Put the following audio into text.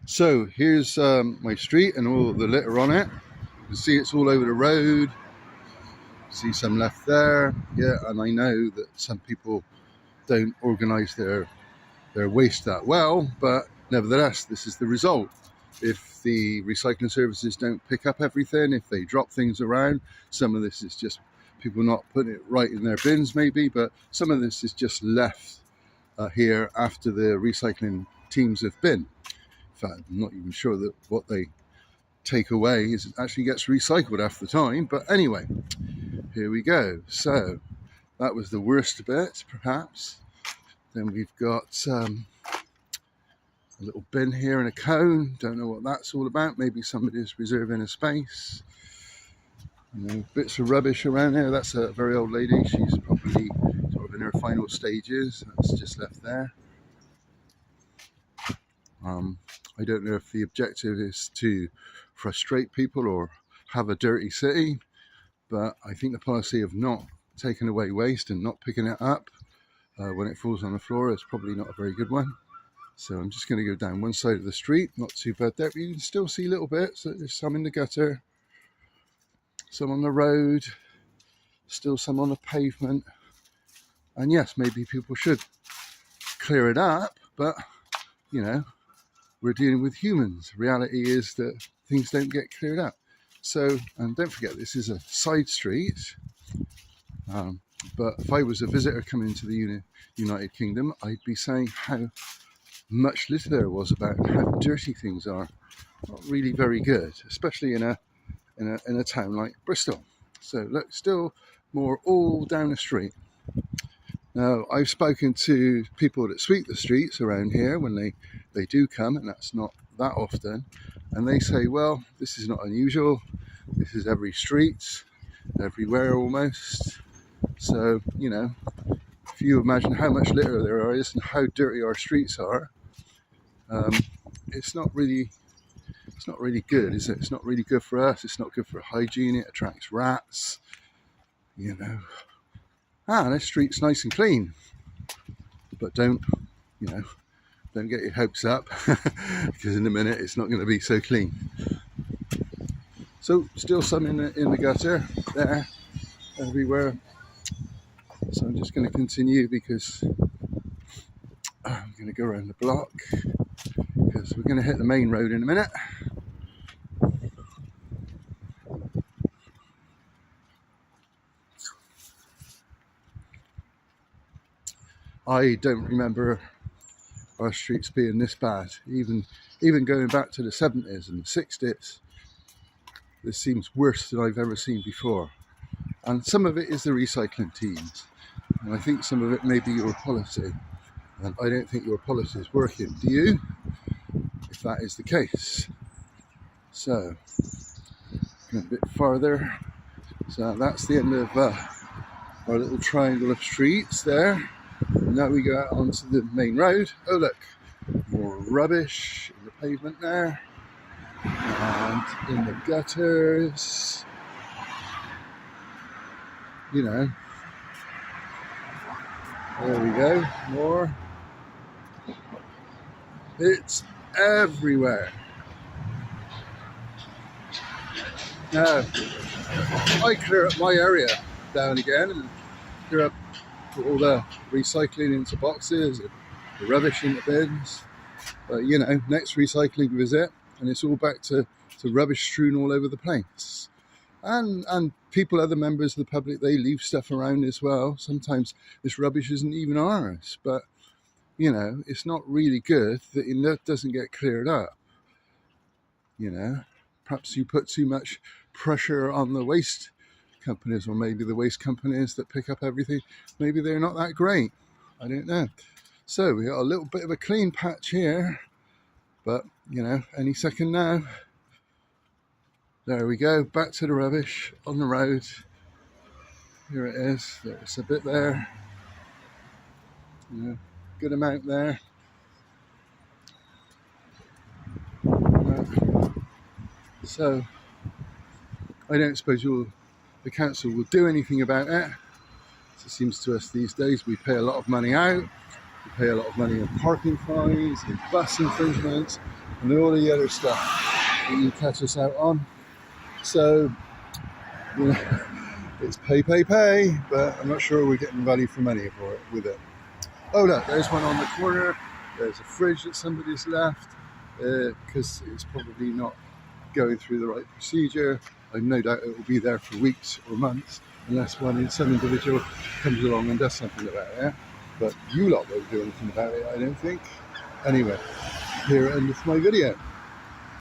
So here's my street and all the litter on it. You can see it's all over the road. See some left there. Yeah, and I know that some people don't organise their waste that well, but nevertheless, this is the result. If the recycling services don't pick up everything, if they drop things around, some of this is just people not putting it right in their bins maybe, but some of this is just left here after the recycling teams have been. In fact, I'm not even sure that what they take away is actually gets recycled half the time, but anyway, here we go. So that was the worst bit, perhaps. Then we've got a little bin here and a cone. Don't know what that's all about. Maybe somebody's reserving a space. Bits of rubbish around there. That's a very old lady. She's probably sort of in her final stages. That's just left there. I don't know if the objective is to frustrate people or have a dirty city, but I think the policy of not taking away waste and not picking it up when it falls on the floor is probably not a very good one. So I'm just going to go down one side of the street, not too bad there, but you can still see little bits. There's some in the gutter, some on the road, still some on the pavement. And yes, maybe people should clear it up, but you know, we're dealing with humans. Reality is that things don't get cleared up. So, and don't forget, this is a side street. But if I was a visitor coming to the United Kingdom, I'd be saying how much litter there was about and how dirty things are. Not really very good, especially in a town like Bristol. So look, still more all down the street. Now, I've spoken to people that sweep the streets around here when they do come, and that's not that often, and they say, well, this is not unusual. This is every street, everywhere almost. So, you know, if you imagine how much litter there is and how dirty our streets are, it's not really good, is it? It's not really good for us. It's not good for hygiene. It attracts rats, you know. This street's nice and clean, but don't get your hopes up because in a minute it's not going to be so clean. So still some in the gutter there, everywhere. So I'm just going to continue because I'm going to go around the block because we're going to hit the main road in a minute. I don't remember our streets being this bad. Even going back to the 70s and the 60s, this seems worse than I've ever seen before. And some of it is the recycling teams, and I think some of it may be your policy. And I don't think your policy is working. Do you? If that is the case. So, a bit farther. So that's the end of our little triangle of streets there. Now we go out onto the main road. Oh look, more rubbish in the pavement there, and in the gutters, you know. There we go, more. It's everywhere. Now, I clear up my area down again and clear up all the recycling into boxes, the rubbish into bins. But you know, next recycling visit, and it's all back to rubbish strewn all over the place. And people, other members of the public, they leave stuff around as well. Sometimes this rubbish isn't even ours, but you know, it's not really good that it doesn't get cleared up. You know, perhaps you put too much pressure on the waste companies, or maybe the waste companies that pick up everything, maybe they're not that great. I don't know. So we got a little bit of a clean patch here, but you know, any second now. There we go, back to the rubbish on the road. Here it is. There's a bit there. You know, good amount there. So I don't suppose the council will do anything about it. It seems to us these days we pay a lot of money out. We pay a lot of money in parking fines, in bus infringements, and all the other stuff that you catch us out on. So, you know, it's pay, but I'm not sure we're getting value for money for it with it. Oh look, there's one on the corner. There's a fridge that somebody's left because it's probably not going through the right procedure. I've no doubt it will be there for weeks or months unless some individual comes along and does something about it. But you lot won't do anything about it, I don't think. Anyway, here ends my video.